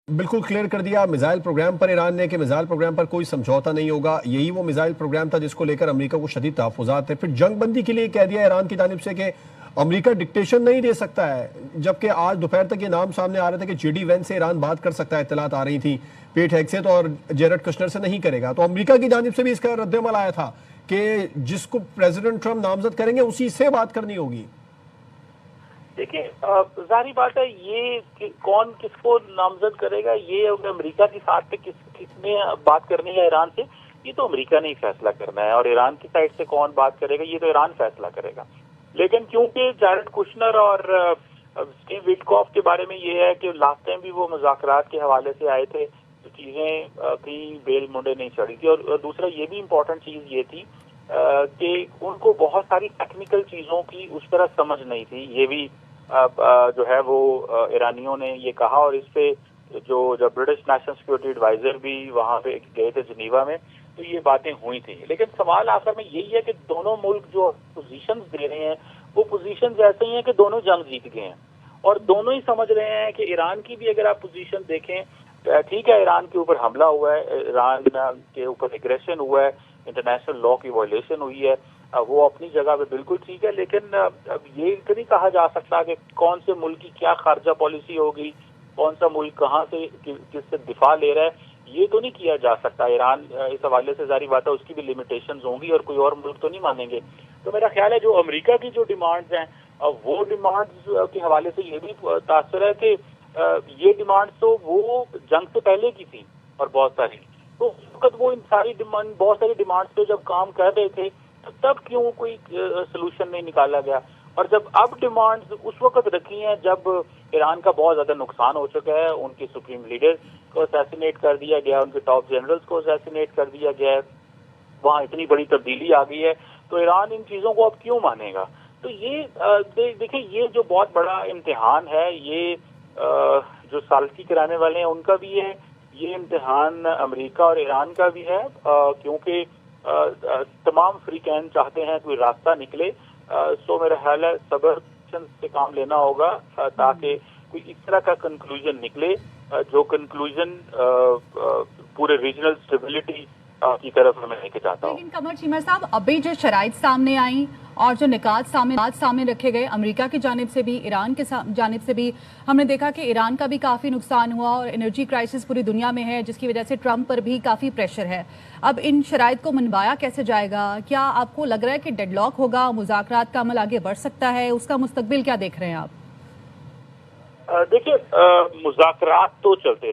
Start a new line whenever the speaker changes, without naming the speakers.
बिल्कुल क्लियर कर दिया मिसाइल प्रोग्राम पर ईरान ने कि मिसाइल प्रोग्राम पर कोई समझौता नहीं होगा। यही वो मिसाइल प्रोग्राम था जिसको लेकर अमेरिका को शदीद तहफ़्फ़ुज़ात थे। फिर जंग बंदी के लिए कह दिया ईरान की जानिब से कि अमेरिका डिक्टेशन नहीं दे सकता है, जबकि आज दोपहर तक ये नाम सामने आ रहे थे कि जेडी वेंस से ईरान बात कर सकता है। इत्तलात आ रही थी पेट हेग्सेथ और जेरेड कुशनर से नहीं करेगा। तो अमेरिका की जानिब से भी इसका रद्दअमल आया था कि जिसको प्रेसिडेंट ट्रंप नामजद करेंगे उसी से बात करनी होगी।
देखिए, जाहिर बात है ये कि कौन किसको नामजद करेगा, ये अमेरिका की साथ पे किसने बात करनी है ईरान से, ये तो अमेरिका ने ही फैसला करना है। और ईरान की साइड से कौन बात करेगा ये तो ईरान फैसला करेगा। लेकिन क्योंकि जैरेड कुशनर और स्टीव विटकॉफ के बारे में ये है कि लास्ट टाइम भी वो मुज़ाकरात के हवाले से आए थे, तो चीज़ें कहीं बेल मुंडे नहीं चढ़ी थी। और दूसरा ये भी इम्पोर्टेंट चीज़ ये थी कि उनको बहुत सारी टेक्निकल चीज़ों की उस तरह समझ नहीं थी। ये भी जो है वो ईरानियों ने ये कहा। और इस पे जो ब्रिटिश नेशनल सिक्योरिटी एडवाइजर भी वहाँ पे गए थे जिनीवा में, तो ये बातें हुई थी। लेकिन सवाल आखिर में यही है कि दोनों मुल्क जो पोजीशंस दे रहे हैं वो पोजीशंस ऐसे ही हैं कि दोनों जंग जीत गए हैं और दोनों ही समझ रहे हैं कि ईरान की भी अगर आप पोजीशन देखें, ठीक है ईरान के ऊपर हमला हुआ है, ईरान के ऊपर एग्रेशन हुआ है, इंटरनेशनल लॉ की वायलेशन हुई है, वो अपनी जगह पे बिल्कुल ठीक है। लेकिन अब ये तो नहीं कहा जा सकता कि कौन से मुल्क की क्या खारजा पॉलिसी होगी, कौन सा मुल्क कहाँ से किससे दिफा ले रहा है, ये तो नहीं किया जा सकता। ईरान इस हवाले से जारी बात है उसकी भी लिमिटेशंस होंगी और कोई और मुल्क तो नहीं मानेंगे। तो मेरा ख्याल है जो अमेरिका की जो डिमांड्स हैं वो डिमांड्स के हवाले से ये भी तासर है कि ये डिमांड्स तो वो जंग से पहले की थी और बहुत सारी, तो उस वक्त वो इन सारी डिमांड बहुत सारी डिमांड्स पे जब काम कर रहे थे तो तब क्यों कोई सोल्यूशन नहीं निकाला गया। और जब अब डिमांड्स उस वक्त रखी हैं जब ईरान का बहुत ज्यादा नुकसान हो चुका है, उनके सुप्रीम लीडर को असैसिनेट कर दिया गया, उनके टॉप जनरल्स को असैसिनेट कर दिया गया है, वहाँ इतनी बड़ी तब्दीली आ गई है, तो ईरान इन चीजों को अब क्यों मानेगा। तो ये देखिए ये जो बहुत बड़ा इम्तिहान है, ये जो सालसी कराने वाले हैं उनका भी है, ये इम्तिहान अमेरिका और ईरान का भी है, क्योंकि तमाम फ्रीकैन चाहते हैं कोई रास्ता निकले। सो मेरा ख्याल है सब्र से काम लेना होगा ताकि कोई इस तरह का कंक्लूजन निकले जो कंक्लूजन पूरे रीजनल स्टेबिलिटी की तरफ हमें लेके जाता हूँ।
लेकिन कमर चीमर साहब, अभी जो शराइत सामने आई और जो निकात सामने रखे गए अमेरिका की जानिब से भी, ईरान के जानिब से भी, हमने देखा कि ईरान का भी काफ़ी नुकसान हुआ और एनर्जी क्राइसिस पूरी दुनिया में है, जिसकी वजह से ट्रंप पर भी काफ़ी प्रेशर है। अब इन शराइत को मनवाया कैसे जाएगा? क्या आपको लग रहा है कि डेडलॉक होगा, मुज़ाकरात का अमल आगे बढ़ सकता है? उसका मुस्तकबिल क्या देख रहे हैं आप?
देखिए, मुज़ाकरात तो चलते